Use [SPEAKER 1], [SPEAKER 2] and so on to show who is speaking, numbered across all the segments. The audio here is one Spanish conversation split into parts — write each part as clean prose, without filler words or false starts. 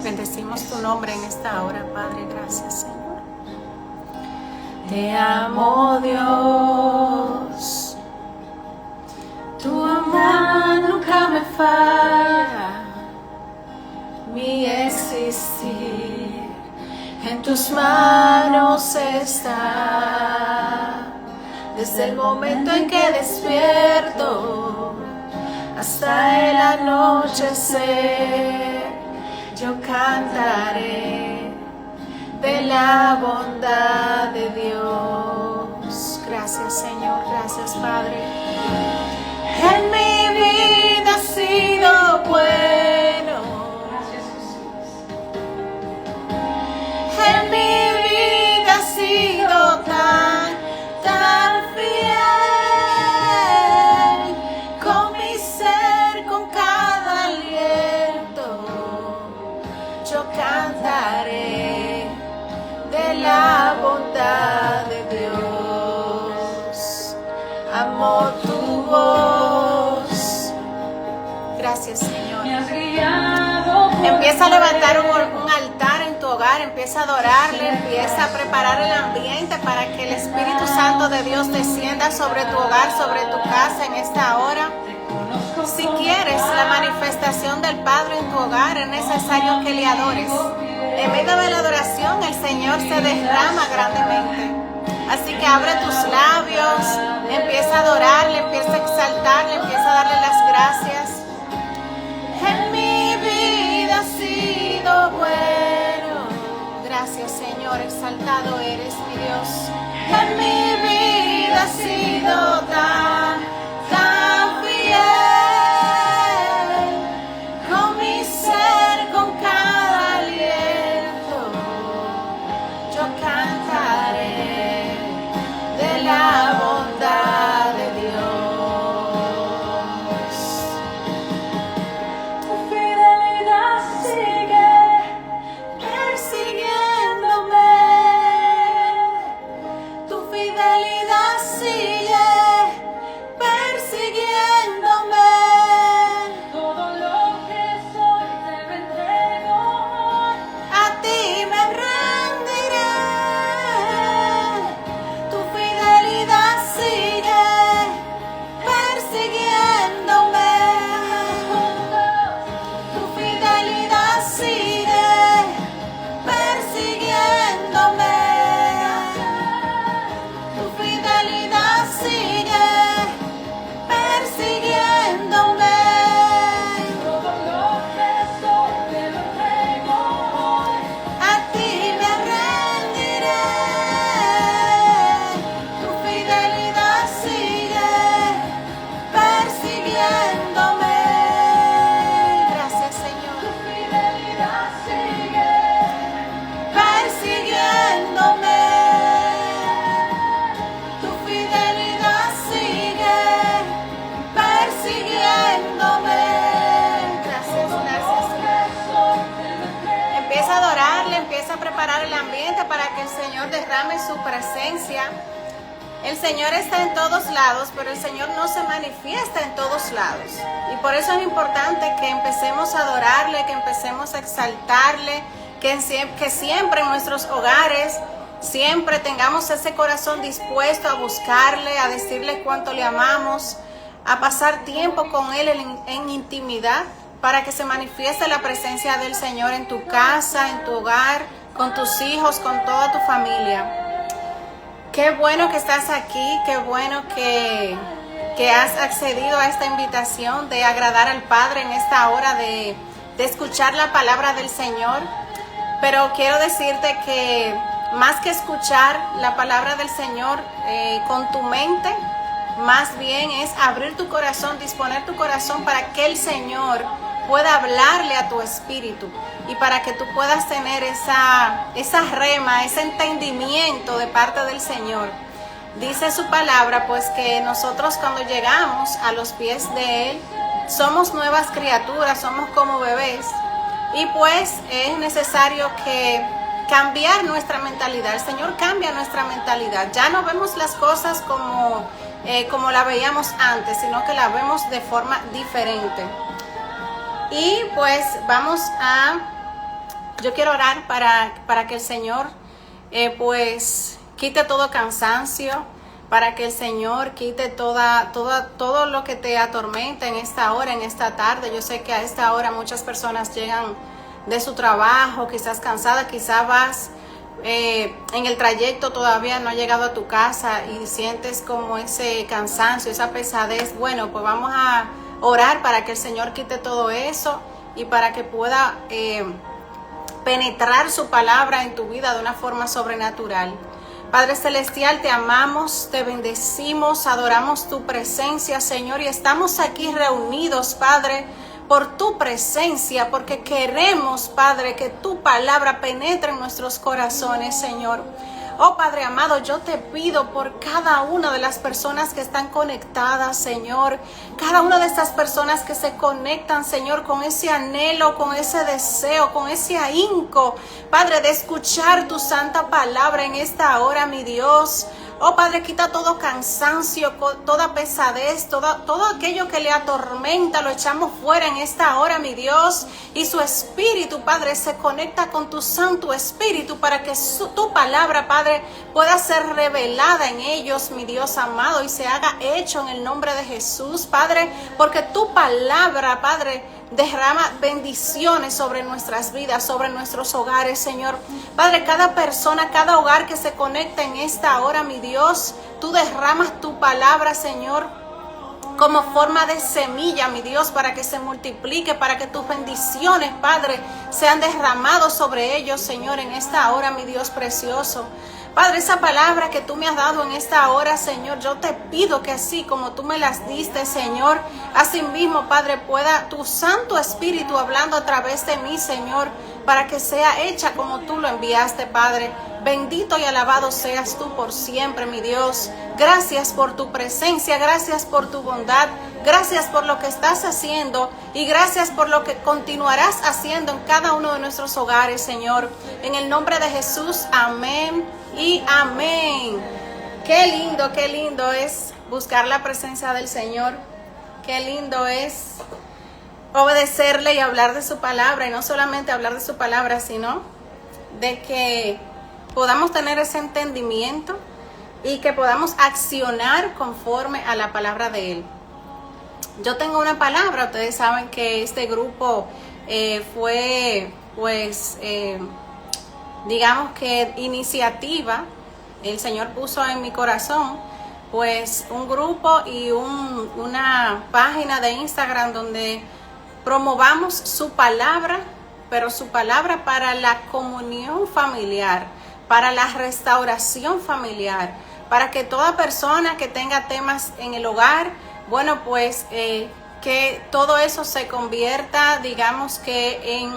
[SPEAKER 1] Bendecimos tu nombre en esta hora, Padre. Gracias, Señor. Te amo, Dios. Tu amor nunca me falla. Mi existir en tus manos está. Desde el momento en que despierto hasta el anochecer, yo cantaré de la bondad de Dios. Gracias, Señor, gracias, Padre. En mi vida ha sido bueno. En mi vida ha sido tan fiel. Con mi ser, con cada aliento, yo cantaré de la bondad de Dios. Amo tu voz. Gracias, Señor. Empieza a levantar un altar en tu hogar, empieza a adorarle, empieza a preparar el ambiente para que el Espíritu Santo de Dios descienda sobre tu hogar, sobre tu casa en esta hora. Si quieres la manifestación del Padre en tu hogar, es necesario que le adores. En medio de la adoración, el Señor se derrama grandemente. Así que abre tus labios, empieza a adorarle, empieza a exaltarle, empieza a darle las gracias. En mi vida ha sido bueno. Gracias, Señor, exaltado eres, mi Dios. En mi vida ha sido tan fiel. Con mi ser, con cada aliento, yo cantaré de la bondad de Dios. Tu fidelidad sigue persiguiéndome. Tu fidelidad sigue persiguiéndome. Todo lo que soy te lo entrego hoy. A ti me rendiré. Tu fidelidad sigue persiguiéndome. Tu fidelidad sigue persiguiéndome. Tu fidelidad sigue persiguiéndome. Todo lo que soy te lo entrego hoy. A ti me rendiré. Tu fidelidad sigue persiguiéndome. Gracias, Señor. Tu fidelidad sigue persiguiéndome. Tu fidelidad sigue persiguiéndome. Gracias, gracias. Empieza a adorarle, empieza a preparar el ambiente para que el Señor derrame su presencia. El Señor está en todos lados, pero el Señor no se manifiesta en todos lados. Y por eso es importante que empecemos a adorarle, que empecemos a exaltarle, que siempre en nuestros hogares, siempre tengamos ese corazón dispuesto a buscarle, a decirle cuánto le amamos, a pasar tiempo con Él en intimidad, para que se manifieste la presencia del Señor en tu casa, en tu hogar, con tus hijos, con toda tu familia. Qué bueno que estás aquí, qué bueno que has accedido a esta invitación de agradar al Padre en esta hora de escuchar la palabra del Señor. Pero quiero decirte que más que escuchar la palabra del Señor con tu mente, más bien es abrir tu corazón, disponer tu corazón para que el Señor pueda hablarle a tu espíritu y para que tú puedas tener esa rema, ese entendimiento de parte del Señor. Dice su palabra pues que nosotros cuando llegamos a los pies de Él somos nuevas criaturas, somos como bebés, y pues es necesario que cambiar nuestra mentalidad. El Señor cambia nuestra mentalidad. Ya no vemos las cosas como la veíamos antes, sino que la vemos de forma diferente. Y pues yo quiero orar para que el Señor pues quite todo cansancio, para que el Señor quite todo lo que te atormenta en esta hora, en esta tarde. Yo sé que a esta hora muchas personas llegan de su trabajo, quizás cansada, quizás vas en el trayecto, todavía no has llegado a tu casa y sientes como ese cansancio, esa pesadez. Bueno, pues vamos a orar para que el Señor quite todo eso y para que pueda penetrar su palabra en tu vida de una forma sobrenatural. Padre Celestial, te amamos, te bendecimos, adoramos tu presencia, Señor, y estamos aquí reunidos, Padre, por tu presencia, porque queremos, Padre, que tu palabra penetre en nuestros corazones, Señor. Oh Padre amado, yo te pido por cada una de las personas que están conectadas, Señor. Cada una de estas personas que se conectan, Señor, con ese anhelo, con ese deseo, con ese ahínco, Padre, de escuchar tu santa palabra en esta hora, mi Dios. Oh Padre, quita todo cansancio, toda pesadez, todo aquello que le atormenta, lo echamos fuera en esta hora, mi Dios. Y su espíritu, Padre, se conecta con tu Santo Espíritu para que tu palabra, Padre, pueda ser revelada en ellos, mi Dios amado, y se haga hecho en el nombre de Jesús, Padre, porque tu palabra, Padre, derrama bendiciones sobre nuestras vidas, sobre nuestros hogares, Señor. Padre, cada persona, cada hogar que se conecta en esta hora, mi Dios, tú derramas tu palabra, Señor, como forma de semilla, mi Dios, para que se multiplique, para que tus bendiciones, Padre, sean derramados sobre ellos, Señor, en esta hora, mi Dios precioso. Padre, esa palabra que tú me has dado en esta hora, Señor, yo te pido que así como tú me las diste, Señor, así mismo, Padre, pueda tu Santo Espíritu hablando a través de mí, Señor, para que sea hecha como tú lo enviaste, Padre. Bendito y alabado seas tú por siempre, mi Dios. Gracias por tu presencia, gracias por tu bondad, gracias por lo que estás haciendo y gracias por lo que continuarás haciendo en cada uno de nuestros hogares, Señor. En el nombre de Jesús, amén y amén. Qué lindo es buscar la presencia del Señor. Qué lindo es obedecerle y hablar de su palabra, y no solamente hablar de su palabra, sino de que podamos tener ese entendimiento y que podamos accionar conforme a la palabra de Él. Yo tengo una palabra, ustedes saben que este grupo fue, pues, digamos que iniciativa, el Señor puso en mi corazón, pues, un grupo y una página de Instagram donde promovamos su palabra, pero su palabra para la comunión familiar, para la restauración familiar, para que toda persona que tenga temas en el hogar, bueno, pues que todo eso se convierta, digamos que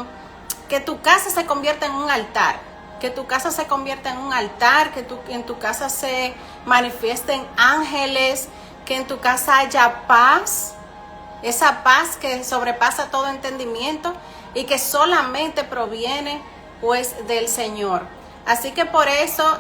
[SPEAKER 1] tu casa se convierta en un altar, que tu casa se convierta en un altar, que en tu casa se manifiesten ángeles, que en tu casa haya paz, esa paz que sobrepasa todo entendimiento y que solamente proviene pues del Señor. Así que por eso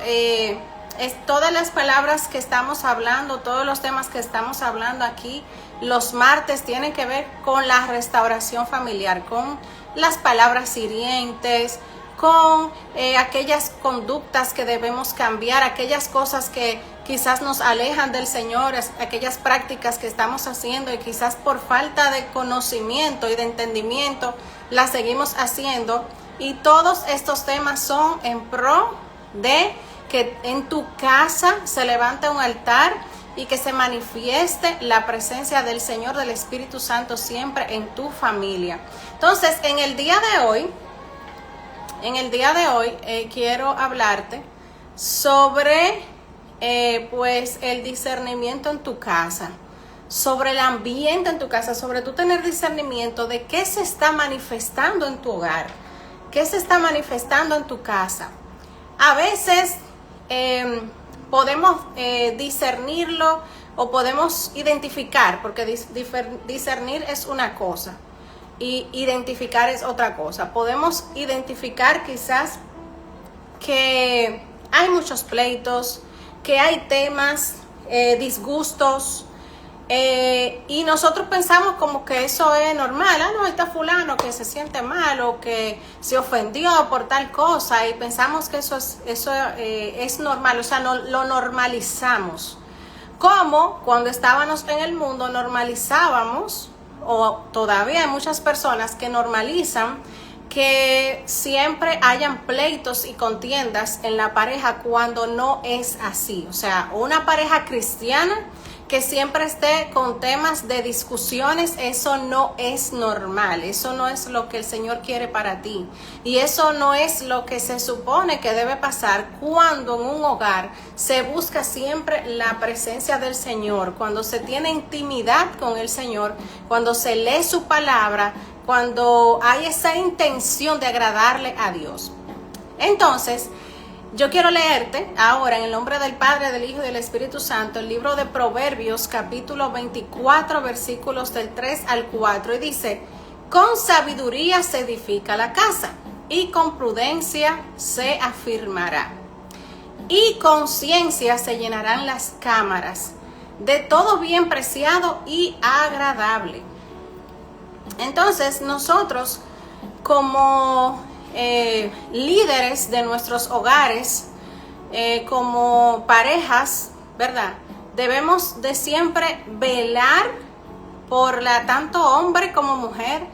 [SPEAKER 1] todas las palabras que estamos hablando, todos los temas que estamos hablando aquí los martes tienen que ver con la restauración familiar, con las palabras hirientes, con aquellas conductas que debemos cambiar, aquellas cosas que quizás nos alejan del Señor, aquellas prácticas que estamos haciendo y quizás por falta de conocimiento y de entendimiento las seguimos haciendo. Y todos estos temas son en pro de que en tu casa se levante un altar y que se manifieste la presencia del Señor, del Espíritu Santo siempre en tu familia. Entonces, en el día de hoy quiero hablarte sobre pues el discernimiento en tu casa, sobre el ambiente en tu casa, sobre tú tener discernimiento de qué se está manifestando en tu hogar, qué se está manifestando en tu casa. A veces podemos discernirlo o podemos identificar, porque discernir es una cosa y identificar es otra cosa. Podemos identificar quizás que hay muchos pleitos, que hay temas, disgustos, Y nosotros pensamos como que eso es normal. No, está fulano que se siente mal o que se ofendió por tal cosa, y pensamos que eso es normal, o sea, no, lo normalizamos. Como cuando estábamos en el mundo normalizábamos, o todavía hay muchas personas que normalizan que siempre hayan pleitos y contiendas en la pareja, cuando no es así. O sea, una pareja cristiana que siempre esté con temas de discusiones, eso no es normal, eso no es lo que el Señor quiere para ti, y eso no es lo que se supone que debe pasar cuando en un hogar se busca siempre la presencia del Señor, cuando se tiene intimidad con el Señor, cuando se lee su palabra, cuando hay esa intención de agradarle a Dios. Entonces, yo quiero leerte ahora, en el nombre del Padre, del Hijo y del Espíritu Santo, el libro de Proverbios, capítulo 24, versículos del 3 al 4, y dice: con sabiduría se edifica la casa, y con prudencia se afirmará, y con ciencia se llenarán las cámaras, de todo bien preciado y agradable. Entonces, nosotros como líderes de nuestros hogares, como parejas, ¿verdad? Debemos de siempre velar por tanto hombre como mujer,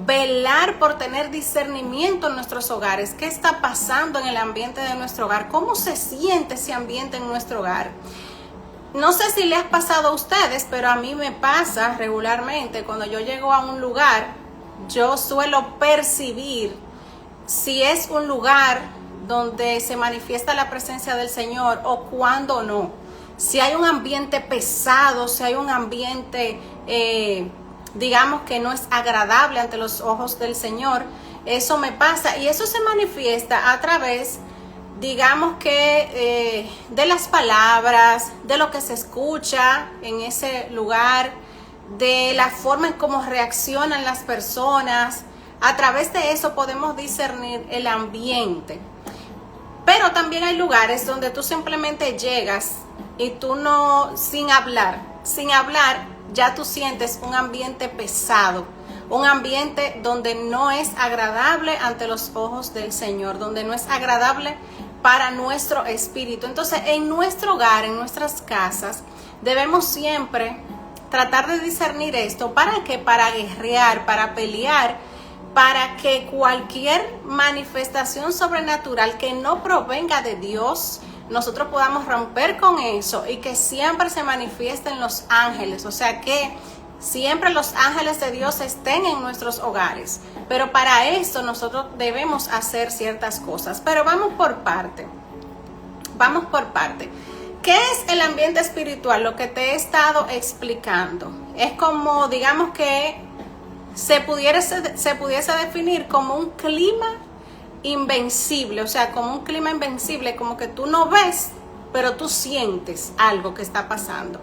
[SPEAKER 1] velar por tener discernimiento en nuestros hogares. ¿Qué está pasando en el ambiente de nuestro hogar? ¿Cómo se siente ese ambiente en nuestro hogar? No sé si les ha pasado a ustedes, pero a mí me pasa regularmente. Cuando yo llego a un lugar, yo suelo percibir si es un lugar donde se manifiesta la presencia del Señor o cuando no. Si hay un ambiente pesado, si hay un ambiente, digamos que no es agradable ante los ojos del Señor, eso me pasa. Y eso se manifiesta a través, digamos que, de las palabras, de lo que se escucha en ese lugar, de la forma en cómo reaccionan las personas. A través de eso podemos discernir el ambiente. Pero también hay lugares donde tú simplemente llegas y tú no, sin hablar, ya tú sientes un ambiente pesado, un ambiente donde no es agradable ante los ojos del Señor, donde no es agradable para nuestro espíritu. Entonces, en nuestro hogar, en nuestras casas, debemos siempre tratar de discernir esto. ¿Para qué? Para guerrear, para pelear, para que cualquier manifestación sobrenatural que no provenga de Dios, nosotros podamos romper con eso, y que siempre se manifiesten los ángeles. O sea, que siempre los ángeles de Dios estén en nuestros hogares. Pero para eso nosotros debemos hacer ciertas cosas. Pero vamos por parte. ¿Qué es el ambiente espiritual? Lo que te he estado explicando. Es como, digamos que se pudiese definir como un clima invencible, o sea, como un clima invencible, como que tú no ves, pero tú sientes algo que está pasando.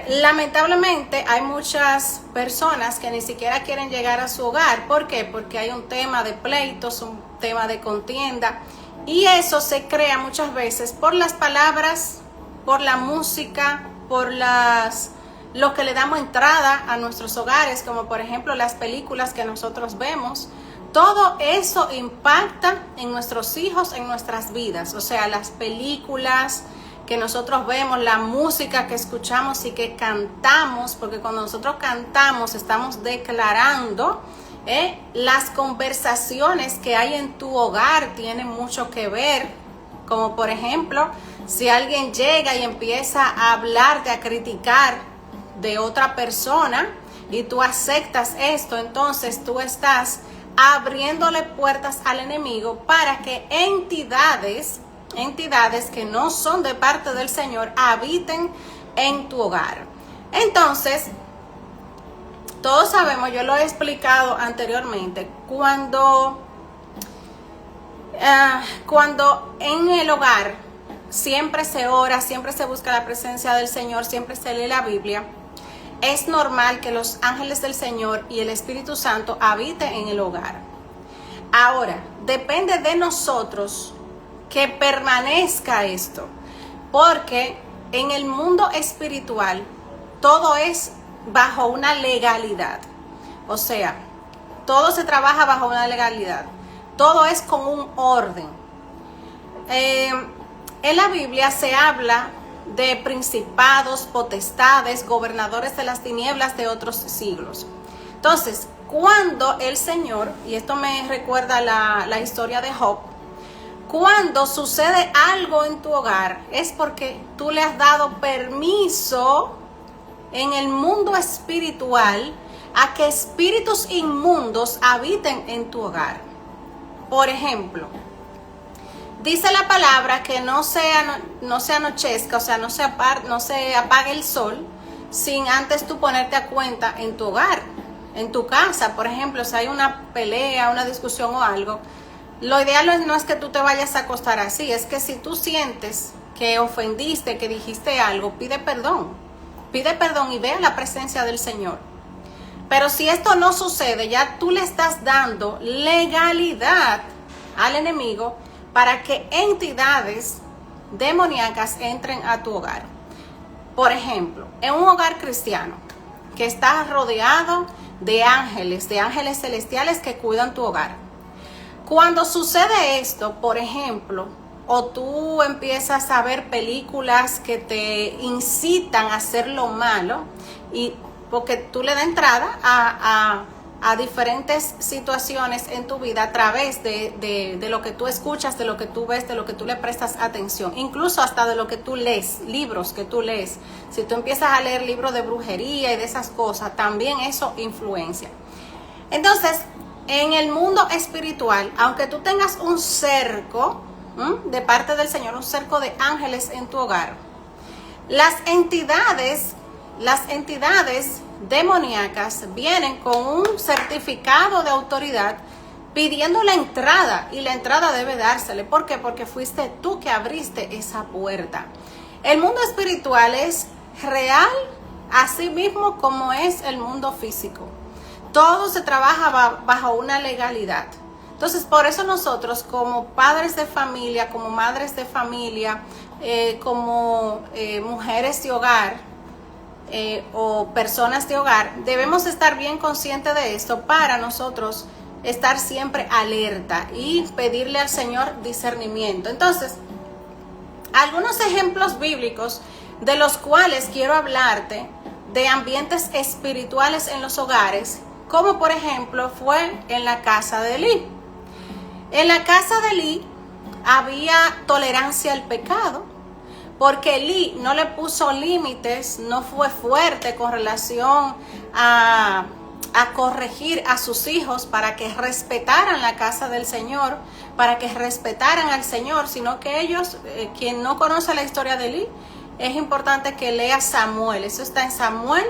[SPEAKER 1] Lamentablemente hay muchas personas que ni siquiera quieren llegar a su hogar. ¿Por qué? Porque hay un tema de pleitos, un tema de contienda, y eso se crea muchas veces por las palabras, por la música, por lo que le damos entrada a nuestros hogares, como por ejemplo las películas que nosotros vemos. Todo eso impacta en nuestros hijos, en nuestras vidas. O sea, las películas que nosotros vemos, la música que escuchamos y que cantamos, porque cuando nosotros cantamos estamos declarando, las conversaciones que hay en tu hogar tienen mucho que ver. Como por ejemplo, si alguien llega y empieza a hablarte, a criticar de otra persona, y tú aceptas esto, entonces tú estás abriéndole puertas al enemigo para que entidades que no son de parte del Señor habiten en tu hogar. Entonces, todos sabemos, yo lo he explicado anteriormente, cuando en el hogar siempre se ora, siempre se busca la presencia del Señor, siempre se lee la Biblia, es normal que los ángeles del Señor y el Espíritu Santo habiten en el hogar. Ahora, depende de nosotros que permanezca esto, porque en el mundo espiritual todo es bajo una legalidad. O sea, todo se trabaja bajo una legalidad. Todo es con un orden. En la Biblia se habla de principados, potestades, gobernadores de las tinieblas de otros siglos. Entonces, cuando el Señor, y esto me recuerda la historia de Job, cuando sucede algo en tu hogar, es porque tú le has dado permiso en el mundo espiritual a que espíritus inmundos habiten en tu hogar. Por ejemplo, dice la palabra que no se anochezca, o sea, no se apague el sol sin antes tú ponerte a cuenta en tu hogar, en tu casa. Por ejemplo, si hay una pelea, una discusión o algo, lo ideal no es que tú te vayas a acostar así, es que si tú sientes que ofendiste, que dijiste algo, pide perdón y ve a la presencia del Señor. Pero si esto no sucede, ya tú le estás dando legalidad al enemigo para que entidades demoníacas entren a tu hogar. Por ejemplo, en un hogar cristiano que está rodeado de ángeles celestiales que cuidan tu hogar. Cuando sucede esto, por ejemplo, o tú empiezas a ver películas que te incitan a hacer lo malo, y porque tú le das entrada a diferentes situaciones en tu vida a través de lo que tú escuchas, de lo que tú ves, de lo que tú le prestas atención, incluso hasta de lo que tú lees, libros que tú lees. Si tú empiezas a leer libros de brujería y de esas cosas, también eso influencia. Entonces, en el mundo espiritual, aunque tú tengas un cerco de parte del Señor, un cerco de ángeles en tu hogar, las entidades demoníacas vienen con un certificado de autoridad pidiendo la entrada, y la entrada debe dársele. ¿Por qué? Porque fuiste tú que abriste esa puerta. El mundo espiritual es real, así mismo como es el mundo físico. Todo se trabaja bajo una legalidad. Entonces, por eso nosotros como padres de familia, como madres de familia, como mujeres de hogar, o personas de hogar, debemos estar bien conscientes de esto para nosotros estar siempre alerta y pedirle al Señor discernimiento. Entonces, algunos ejemplos bíblicos de los cuales quiero hablarte de ambientes espirituales en los hogares, como por ejemplo fue en la casa de Elí. En la casa de Elí había tolerancia al pecado, porque Elí no le puso límites, no fue fuerte con relación a corregir a sus hijos para que respetaran la casa del Señor, para que respetaran al Señor, sino que ellos, quien no conoce la historia de Elí, es importante que lea Samuel. Eso está en Samuel,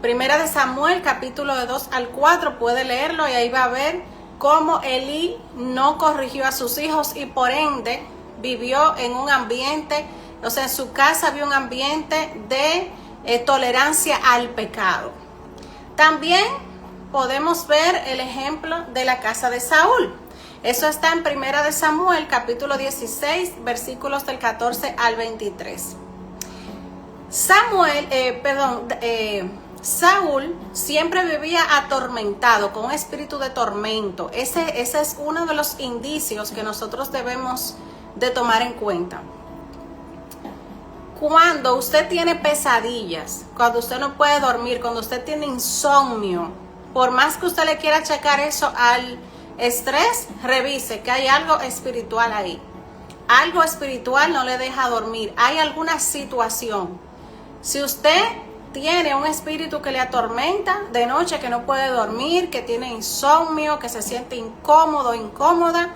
[SPEAKER 1] Primera de Samuel, capítulo de 2 al 4, puede leerlo y ahí va a ver cómo Elí no corrigió a sus hijos y por ende vivió en un ambiente, o sea, en su casa había un ambiente de tolerancia al pecado. También podemos ver el ejemplo de la casa de Saúl. Eso está en Primera de Samuel, capítulo 16, versículos del 14 al 23. Saúl siempre vivía atormentado, con un espíritu de tormento. Ese es uno de los indicios que nosotros debemos de tomar en cuenta. Cuando usted tiene pesadillas, cuando usted no puede dormir, cuando usted tiene insomnio, por más que usted le quiera achacar eso al estrés, revise que hay algo espiritual ahí. Algo espiritual no le deja dormir. Hay alguna situación. Si usted tiene un espíritu que le atormenta de noche, que no puede dormir, que tiene insomnio, que se siente incómodo, incómoda,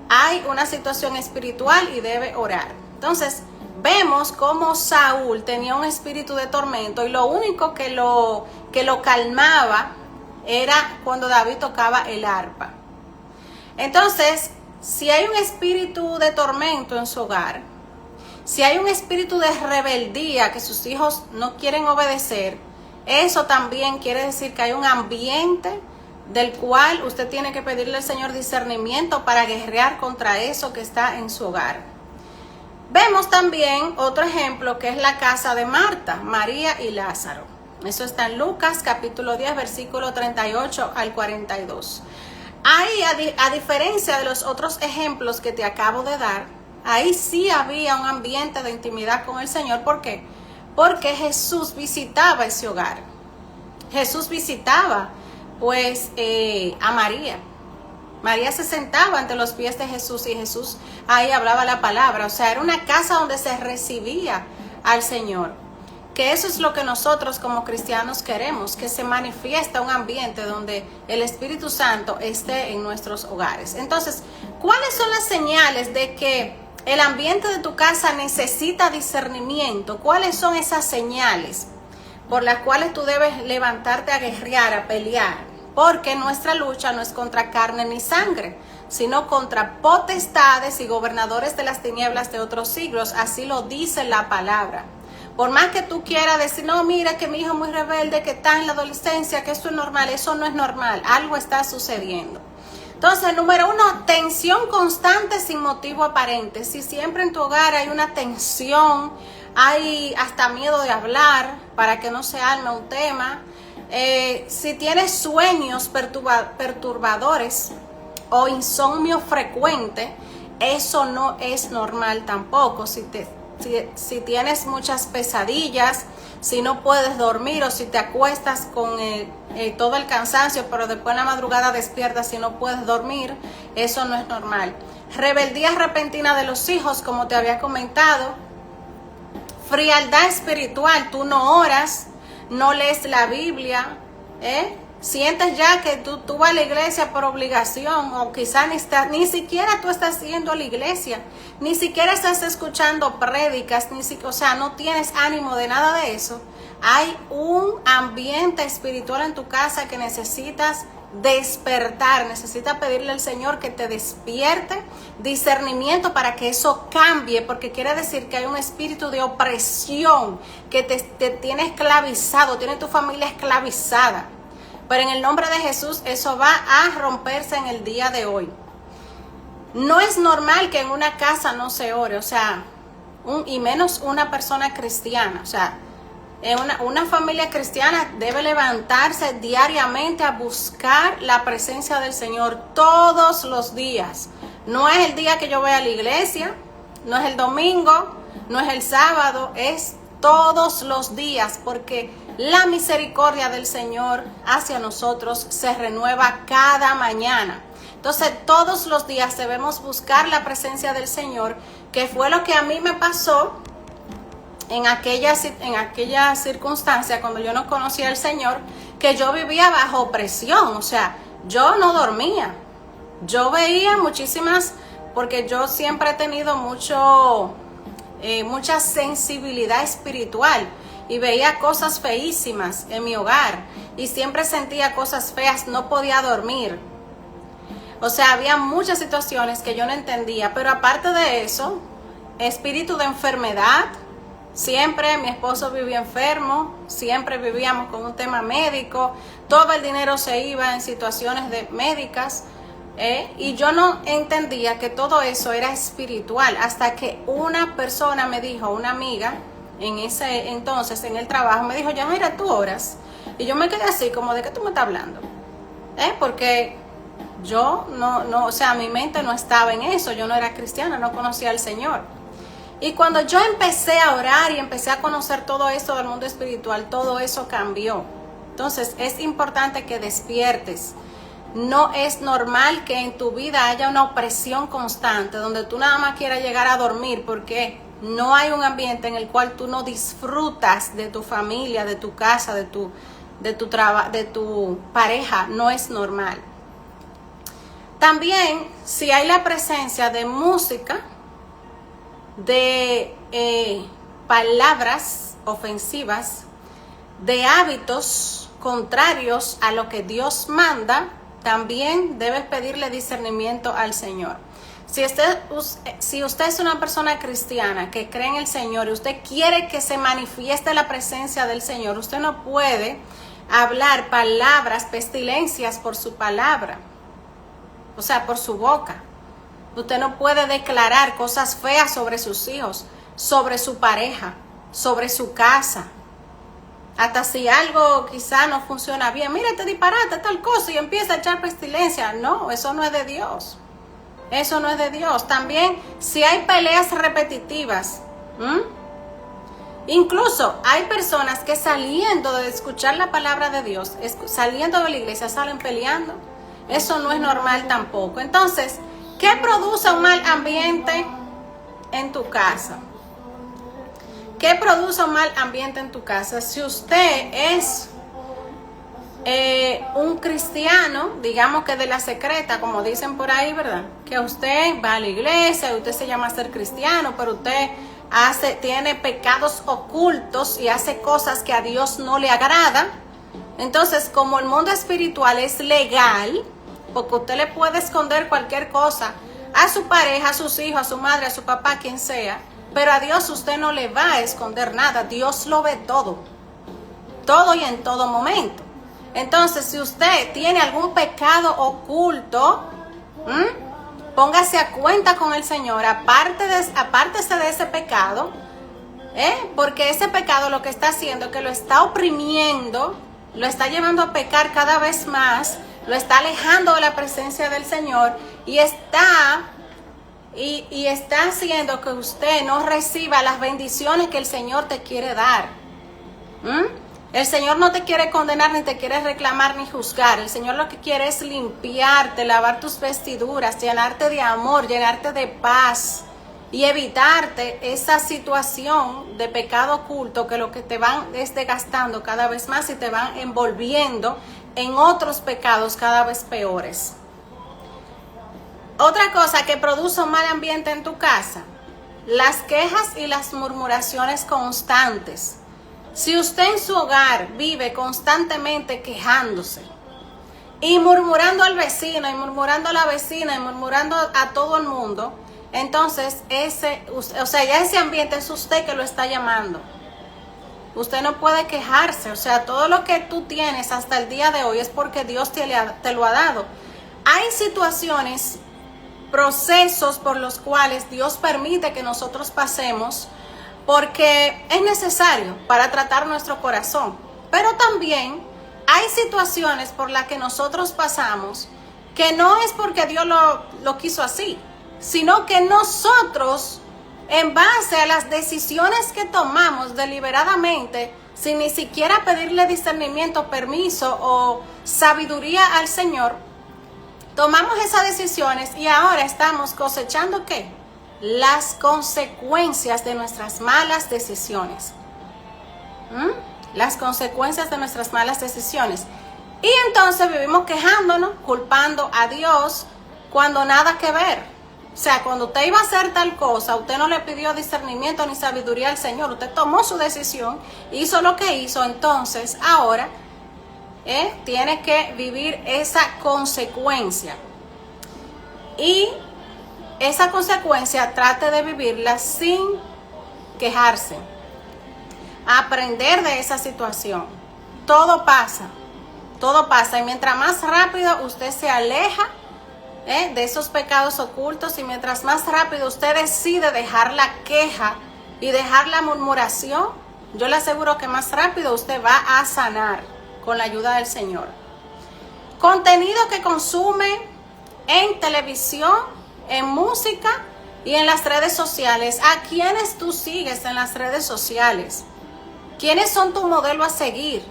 [SPEAKER 1] hay una situación espiritual y debe orar. Entonces, vemos cómo Saúl tenía un espíritu de tormento y lo único que lo calmaba era cuando David tocaba el arpa. Entonces, si hay un espíritu de tormento en su hogar, si hay un espíritu de rebeldía que sus hijos no quieren obedecer, eso también quiere decir que hay un ambiente del cual usted tiene que pedirle al Señor discernimiento para guerrear contra eso que está en su hogar. Vemos también otro ejemplo que es la casa de Marta, María y Lázaro. Eso está en Lucas capítulo 10, versículo 38 al 42. Ahí, a diferencia de los otros ejemplos que te acabo de dar, ahí sí había un ambiente de intimidad con el Señor. ¿Por qué? Porque Jesús visitaba ese hogar. Jesús visitaba pues a María. María se sentaba ante los pies de Jesús y Jesús ahí hablaba la palabra. O sea, era una casa donde se recibía al Señor. Que eso es lo que nosotros como cristianos queremos, que se manifieste un ambiente donde el Espíritu Santo esté en nuestros hogares. Entonces, ¿cuáles son las señales de que el ambiente de tu casa necesita discernimiento? ¿Cuáles son esas señales por las cuales tú debes levantarte a guerrear, a pelear? Porque nuestra lucha no es contra carne ni sangre, sino contra potestades y gobernadores de las tinieblas de otros siglos. Así lo dice la palabra. Por más que tú quieras decir, no, mira que mi hijo es muy rebelde, que está en la adolescencia, que esto es normal, eso no es normal. Algo está sucediendo. Entonces, número 1, tensión constante sin motivo aparente. Si siempre en tu hogar hay una tensión, hay hasta miedo de hablar para que no se arme un tema. Si tienes sueños perturbadores o insomnio frecuente, eso no es normal tampoco. Si tienes muchas pesadillas, si no puedes dormir o si te acuestas con todo el cansancio, pero después en la madrugada despiertas y no puedes dormir, eso no es normal. Rebeldía repentina de los hijos, como te había comentado. Frialdad espiritual, tú no oras, no lees la Biblia, sientes ya que tú vas a la iglesia por obligación, o quizás ni siquiera tú estás yendo a la iglesia, ni siquiera estás escuchando prédicas, o sea, no tienes ánimo de nada de eso. Hay un ambiente espiritual en tu casa que necesitas despertar, necesitas pedirle al Señor que te despierte discernimiento para que eso cambie, porque quiere decir que hay un espíritu de opresión que te tiene esclavizado, tiene tu familia esclavizada. Pero en el nombre de Jesús eso va a romperse en el día de hoy. No es normal que en una casa no se ore, o sea, y menos una persona cristiana. O sea, una familia cristiana debe levantarse diariamente a buscar la presencia del Señor todos los días. No es el día que yo voy a la iglesia, no es el domingo, no es el sábado, es todos los días, porque la misericordia del Señor hacia nosotros se renueva cada mañana. Entonces, todos los días debemos buscar la presencia del Señor, que fue lo que a mí me pasó en aquella circunstancia cuando yo no conocía al Señor, que yo vivía bajo presión. O sea, yo no dormía. Yo veía muchísimas, porque yo siempre he tenido mucha sensibilidad espiritual y veía cosas feísimas en mi hogar y siempre sentía cosas feas, no podía dormir. O sea, había muchas situaciones que yo no entendía, pero aparte de eso, espíritu de enfermedad. Siempre mi esposo vivía enfermo, siempre vivíamos con un tema médico, todo el dinero se iba en situaciones médicas, y yo no entendía que todo eso era espiritual, hasta que una persona me dijo, una amiga, en ese entonces en el trabajo, me dijo, ya mira, tú oras. Y yo me quedé así, como, ¿de qué tú me estás hablando? Porque yo no, o sea, mi mente no estaba en eso, yo no era cristiana, no conocía al Señor. Y cuando yo empecé a orar y empecé a conocer todo esto del mundo espiritual, todo eso cambió. Entonces es importante que despiertes. No es normal que en tu vida haya una opresión constante donde tú nada más quieras llegar a dormir, porque no hay un ambiente en el cual tú no disfrutas de tu familia, de tu casa, de tu pareja. No es normal. También, si hay la presencia de música, de palabras ofensivas, de hábitos contrarios a lo que Dios manda, también debes pedirle discernimiento al Señor. Si usted es una persona cristiana que cree en el Señor y usted quiere que se manifieste la presencia del Señor, usted no puede hablar palabras, pestilencias por su palabra, o sea, por su boca. Usted no puede declarar cosas feas sobre sus hijos, sobre su pareja, sobre su casa. hasta si algo quizá no funciona bien, mira, te disparate tal cosa y empieza a echar pestilencia. No, eso no es de Dios. Eso no es de Dios. También si hay peleas repetitivas, incluso hay personas que saliendo de escuchar la palabra de Dios, saliendo de la iglesia, salen peleando. Eso no es normal tampoco. Entonces, ¿qué produce un mal ambiente en tu casa? ¿Qué produce un mal ambiente en tu casa? Si usted es un cristiano, digamos que de la secreta, como dicen por ahí, ¿verdad? Que usted va a la iglesia, usted se llama ser cristiano, pero usted tiene pecados ocultos y hace cosas que a Dios no le agrada. Entonces, como el mundo espiritual es legal, porque usted le puede esconder cualquier cosa a su pareja, a sus hijos, a su madre, a su papá, quien sea, pero a Dios usted no le va a esconder nada. Dios lo ve todo, todo y en todo momento. Entonces, si usted tiene algún pecado oculto, póngase a cuenta con el Señor, apártese de ese pecado, porque ese pecado lo que está haciendo es que lo está oprimiendo, lo está llevando a pecar cada vez más, lo está alejando de la presencia del Señor y está haciendo que usted no reciba las bendiciones que el Señor te quiere dar. El Señor no te quiere condenar, ni te quiere reclamar, ni juzgar. El Señor lo que quiere es limpiarte, lavar tus vestiduras, llenarte de amor, llenarte de paz y evitarte esa situación de pecado oculto que lo que te van es desgastando cada vez más y te van envolviendo en otros pecados cada vez peores. Otra cosa que produce un mal ambiente en tu casa, las quejas y las murmuraciones constantes. Si usted en su hogar vive constantemente quejándose y murmurando al vecino y murmurando a la vecina y murmurando a todo el mundo, entonces ya ese ambiente es usted que lo está llamando. Usted no puede quejarse, o sea, todo lo que tú tienes hasta el día de hoy es porque Dios te lo ha dado. Hay situaciones, procesos por los cuales Dios permite que nosotros pasemos porque es necesario para tratar nuestro corazón. Pero también hay situaciones por las que nosotros pasamos que no es porque Dios lo quiso así, sino que nosotros, en base a las decisiones que tomamos deliberadamente, sin ni siquiera pedirle discernimiento, permiso o sabiduría al Señor, tomamos esas decisiones y ahora estamos cosechando ¿qué? Las consecuencias de nuestras malas decisiones. Las consecuencias de nuestras malas decisiones. Y entonces vivimos quejándonos, culpando a Dios cuando nada que ver. O sea, cuando usted iba a hacer tal cosa, usted no le pidió discernimiento ni sabiduría al Señor. Usted tomó su decisión, hizo lo que hizo. Entonces ahora tiene que vivir esa consecuencia. Y esa consecuencia trate de vivirla sin quejarse. Aprender de esa situación. Todo pasa. Y mientras más rápido usted se aleja de esos pecados ocultos y mientras más rápido usted decide dejar la queja y dejar la murmuración, yo le aseguro que más rápido usted va a sanar con la ayuda del Señor. Contenido que consume en televisión, en música y en las redes sociales. ¿A quiénes tú sigues en las redes sociales? ¿Quiénes son tu modelo a seguir?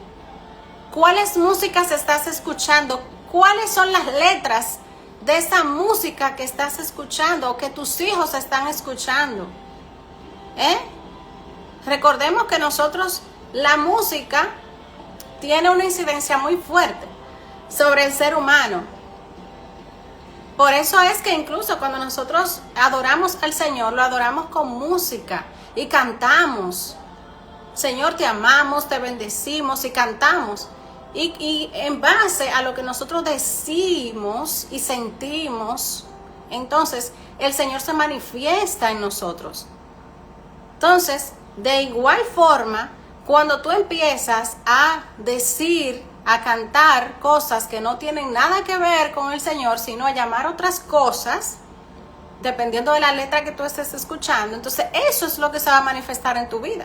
[SPEAKER 1] ¿Cuáles músicas estás escuchando? ¿Cuáles son las letras de esa música que estás escuchando o que tus hijos están escuchando? Recordemos que nosotros, la música tiene una incidencia muy fuerte sobre el ser humano. Por eso es que incluso cuando nosotros adoramos al Señor, lo adoramos con música y cantamos. Señor, te amamos, te bendecimos y cantamos. Y en base a lo que nosotros decimos y sentimos, entonces el Señor se manifiesta en nosotros. Entonces, de igual forma, cuando tú empiezas a decir, a cantar cosas que no tienen nada que ver con el Señor, sino a llamar otras cosas, dependiendo de la letra que tú estés escuchando, entonces eso es lo que se va a manifestar en tu vida.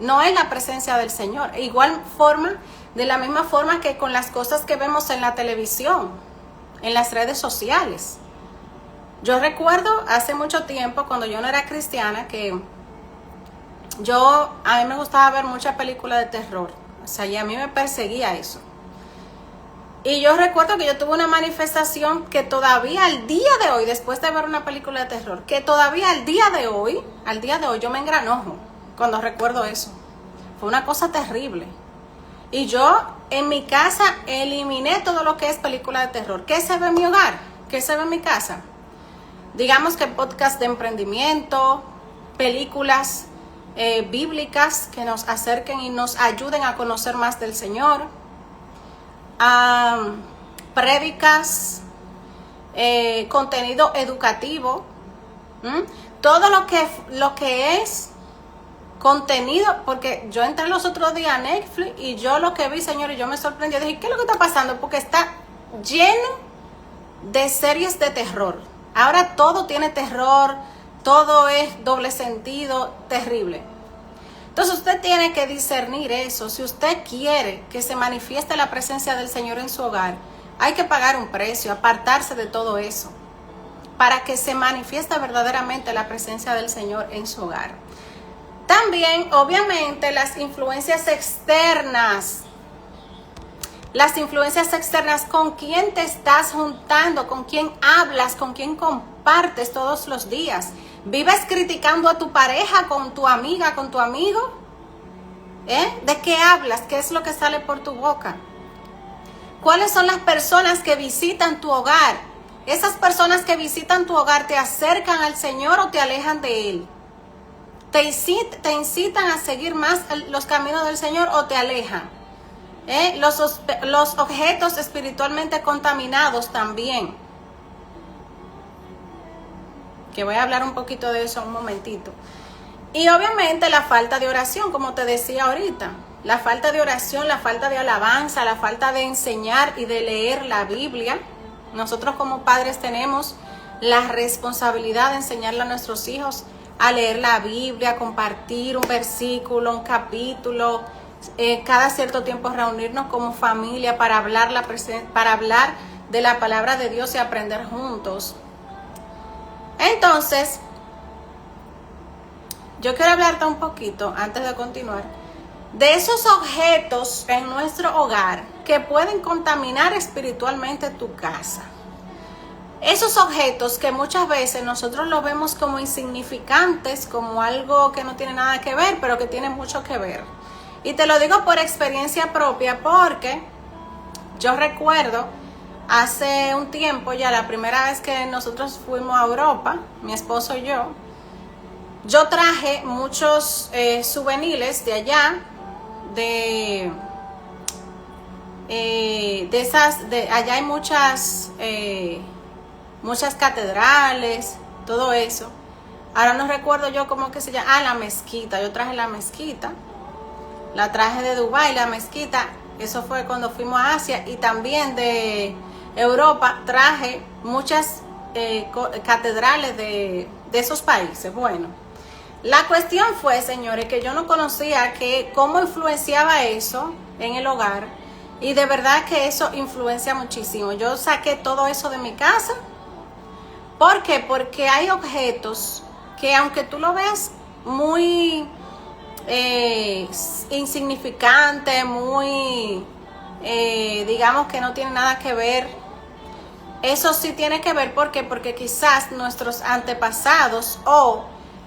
[SPEAKER 1] no es la presencia del Señor. Igual forma, de la misma forma que con las cosas que vemos en la televisión, en las redes sociales. Yo recuerdo hace mucho tiempo, cuando yo no era cristiana, que a mí me gustaba ver muchas películas de terror. O sea, y a mí me perseguía eso. Y yo recuerdo que yo tuve una manifestación que todavía al día de hoy, después de ver una película de terror, que todavía al día de hoy yo me engranojo cuando recuerdo eso. Fue una cosa terrible. Y yo en mi casa eliminé todo lo que es película de terror. ¿Qué se ve en mi hogar? ¿Qué se ve en mi casa? Digamos que podcast de emprendimiento, películas bíblicas que nos acerquen y nos ayuden a conocer más del Señor. Prédicas, contenido educativo, todo lo que es contenido, porque yo entré los otros días a Netflix y yo lo que vi, señor, y yo me sorprendí, dije, ¿qué es lo que está pasando? Porque está lleno de series de terror. Ahora todo tiene terror, todo es doble sentido, terrible. Entonces usted tiene que discernir eso. Si usted quiere que se manifieste la presencia del Señor en su hogar, hay que pagar un precio, apartarse de todo eso, para que se manifieste verdaderamente la presencia del Señor en su hogar. También, obviamente, las influencias externas. Las influencias externas, con quién te estás juntando, con quién hablas, con quién compartes todos los días. ¿Vives criticando a tu pareja, con tu amiga, con tu amigo? ¿De qué hablas? ¿Qué es lo que sale por tu boca? ¿Cuáles son las personas que visitan tu hogar? ¿Esas personas que visitan tu hogar te acercan al Señor o te alejan de Él? ¿Te incitan a seguir más los caminos del Señor o te alejan? Los objetos espiritualmente contaminados también, que voy a hablar un poquito de eso en un momentito. Y obviamente la falta de oración, como te decía ahorita, la falta de oración, la falta de alabanza, la falta de enseñar y de leer la Biblia. Nosotros como padres tenemos la responsabilidad de enseñarle a nuestros hijos a leer la Biblia, compartir un versículo, un capítulo, cada cierto tiempo reunirnos como familia para hablar de la palabra de Dios y aprender juntos. Entonces, yo quiero hablarte un poquito, antes de continuar, de esos objetos en nuestro hogar que pueden contaminar espiritualmente tu casa. Esos objetos que muchas veces nosotros los vemos como insignificantes, como algo que no tiene nada que ver, pero que tiene mucho que ver. Y te lo digo por experiencia propia, porque yo recuerdo hace un tiempo ya, la primera vez que nosotros fuimos a Europa, mi esposo y yo traje muchos souvenirs de allá, allá hay muchas catedrales, todo eso. Ahora no recuerdo yo cómo que se llama. La mezquita. Yo traje la mezquita. La traje de Dubái, la mezquita. Eso fue cuando fuimos a Asia. Y también de Europa traje muchas catedrales de esos países. Bueno, la cuestión fue, señores, que yo no conocía cómo influenciaba eso en el hogar. Y de verdad que eso influencia muchísimo. Yo saqué todo eso de mi casa. ¿Por qué? Porque hay objetos que, aunque tú lo veas muy insignificante, muy, digamos que no tiene nada que ver, eso sí tiene que ver. ¿Por qué? Porque quizás nuestros antepasados o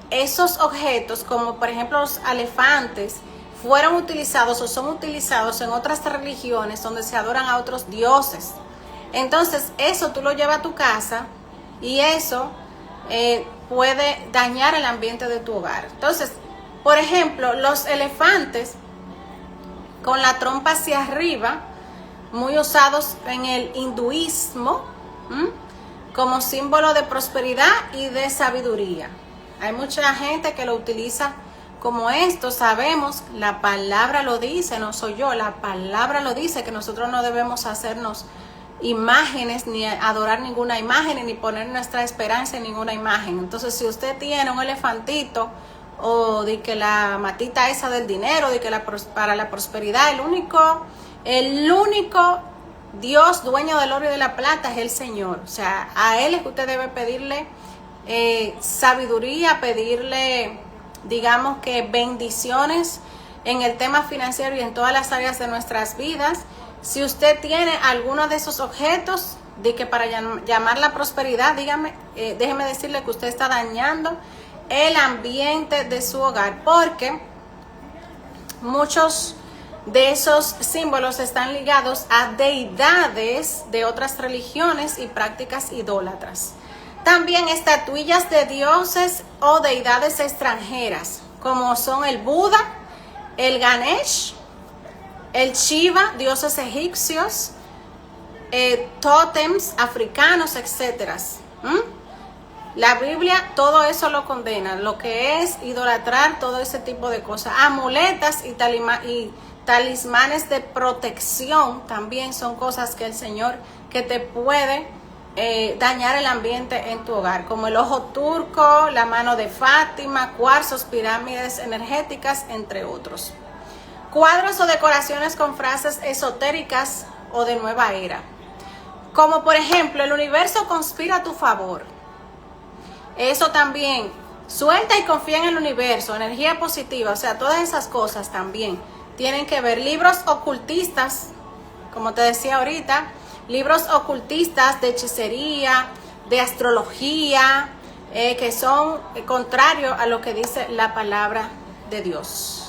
[SPEAKER 1] esos objetos, como por ejemplo los elefantes, fueron utilizados o son utilizados en otras religiones donde se adoran a otros dioses. Entonces eso tú lo llevas a tu casa y eso puede dañar el ambiente de tu hogar. Entonces, por ejemplo, los elefantes con la trompa hacia arriba, muy usados en el hinduismo, como símbolo de prosperidad y de sabiduría. Hay mucha gente que lo utiliza como esto. Sabemos, la palabra lo dice, no soy yo, la palabra lo dice, que nosotros no debemos hacernos imágenes, ni adorar ninguna imagen, ni poner nuestra esperanza en ninguna imagen. Entonces, si usted tiene un elefantito o de que la matita esa del dinero, de que para la prosperidad, el único Dios dueño del oro y de la plata es el Señor. O sea, a Él es que usted debe pedirle sabiduría, pedirle, digamos que bendiciones en el tema financiero y en todas las áreas de nuestras vidas. Si usted tiene alguno de esos objetos, de que para llamar la prosperidad, déjeme decirle que usted está dañando el ambiente de su hogar, porque muchos de esos símbolos están ligados a deidades de otras religiones y prácticas idólatras. También estatuillas de dioses o deidades extranjeras, como son el Buda, el Ganesh, el Shiva, dioses egipcios, tótems africanos, etc. La Biblia todo eso lo condena, lo que es idolatrar todo ese tipo de cosas. Amuletas y talismanes de protección también son cosas que el Señor que te puede dañar el ambiente en tu hogar, como el ojo turco, la mano de Fátima, cuarzos, pirámides energéticas, entre otros. Cuadros o decoraciones con frases esotéricas o de nueva era, como por ejemplo, el universo conspira a tu favor. Eso también, suelta y confía en el universo, energía positiva, o sea, todas esas cosas también tienen que ver. Libros ocultistas, como te decía ahorita, libros ocultistas de hechicería, de astrología, que son contrarios a lo que dice la palabra de Dios.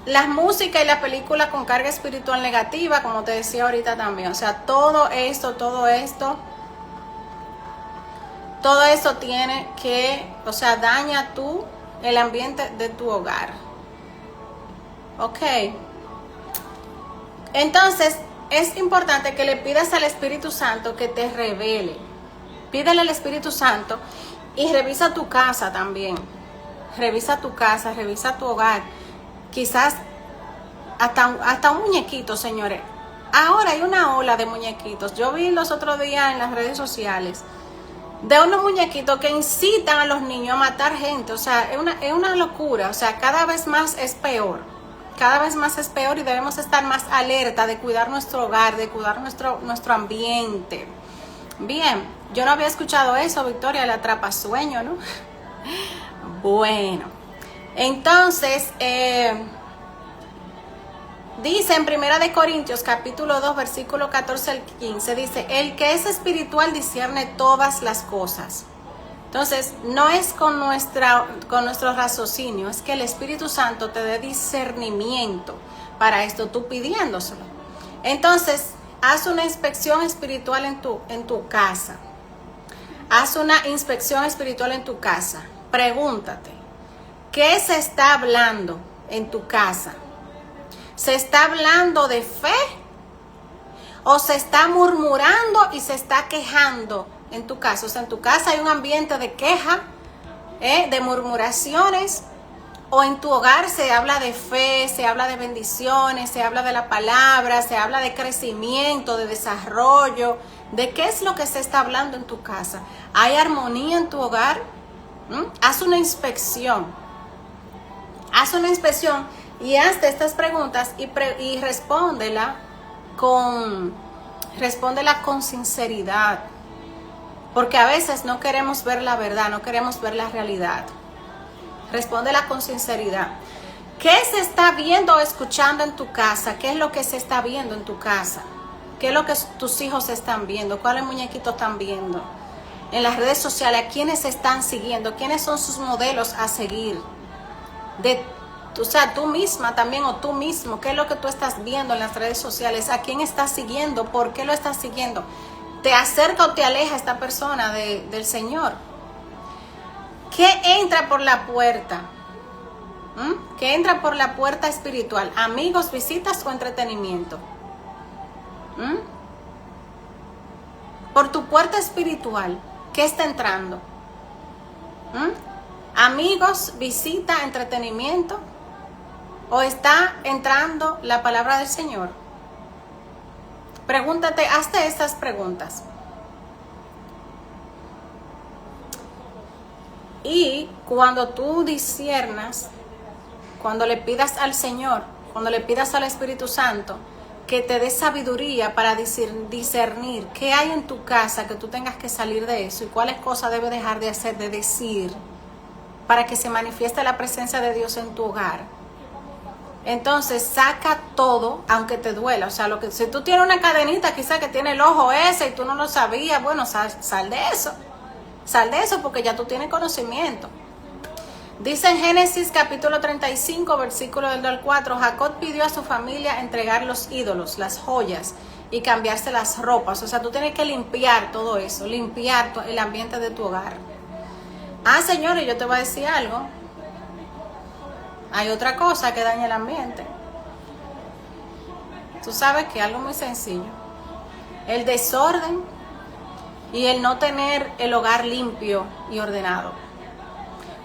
[SPEAKER 1] La música y la película con carga espiritual negativa, como te decía ahorita también. O sea, todo esto tiene que, o sea, daña el ambiente de tu hogar. Ok. Entonces, es importante que le pidas al Espíritu Santo que te revele. Pídele al Espíritu Santo y revisa tu casa también. Revisa tu casa, revisa tu hogar. Quizás hasta un muñequito, señores. Ahora hay una ola de muñequitos. Yo vi los otros días en las redes sociales de unos muñequitos que incitan a los niños a matar gente. O sea, es una locura. O sea, cada vez más es peor. Cada vez más es peor y debemos estar más alerta de cuidar nuestro hogar, de cuidar nuestro ambiente. Bien, yo no había escuchado eso, Victoria, el atrapasueño, ¿no? Bueno, entonces, dice en 1 Corintios capítulo 2 versículo 14 al 15, dice, el que es espiritual discierne todas las cosas. Entonces, no es con nuestro raciocinio, es que el Espíritu Santo te dé discernimiento para esto, tú pidiéndoselo. Entonces, haz una inspección espiritual en tu casa. Haz una inspección espiritual en tu casa. Pregúntate, ¿qué se está hablando en tu casa? ¿Se está hablando de fe? ¿O se está murmurando y se está quejando en tu casa? O sea, en tu casa hay un ambiente de queja, de murmuraciones. O en tu hogar se habla de fe, se habla de bendiciones, se habla de la palabra, se habla de crecimiento, de desarrollo. ¿De qué es lo que se está hablando en tu casa? ¿Hay armonía en tu hogar? Haz una inspección. Haz una inspección y hazte estas preguntas y respóndela con sinceridad. Porque a veces no queremos ver la verdad, no queremos ver la realidad. Respóndela con sinceridad. ¿Qué se está viendo o escuchando en tu casa? ¿Qué es lo que se está viendo en tu casa? ¿Qué es lo que tus hijos están viendo? ¿Cuáles muñequitos están viendo? En las redes sociales, ¿a quiénes están siguiendo? ¿Quiénes son sus modelos a seguir? O sea, tú misma también o tú mismo, ¿qué es lo que tú estás viendo en las redes sociales? ¿A quién estás siguiendo? ¿Por qué lo estás siguiendo? ¿Te acerca o te aleja esta persona del Señor? ¿Qué entra por la puerta? ¿Qué entra por la puerta espiritual? ¿Amigos, visitas o entretenimiento? Por tu puerta espiritual, ¿qué está entrando? ¿Amigos, visita, entretenimiento? ¿O está entrando la palabra del Señor? Pregúntate, hazte estas preguntas. Y cuando tú disiernas, cuando le pidas al Señor, cuando le pidas al Espíritu Santo, que te dé sabiduría para discernir qué hay en tu casa que tú tengas que salir de eso y cuáles cosas debes dejar de hacer, de decir, para que se manifieste la presencia de Dios en tu hogar. Entonces saca todo, aunque te duela. O sea, si tú tienes una cadenita quizá que tiene el ojo ese y tú no lo sabías, bueno, sal de eso. Sal de eso porque ya tú tienes conocimiento. Dice en Génesis capítulo 35, versículo del 2 al 4, Jacob pidió a su familia entregar los ídolos, las joyas y cambiarse las ropas. O sea, tú tienes que limpiar todo eso, limpiar el ambiente de tu hogar. Señores, yo te voy a decir algo. Hay otra cosa que daña el ambiente. Tú sabes que algo muy sencillo. El desorden y el no tener el hogar limpio y ordenado.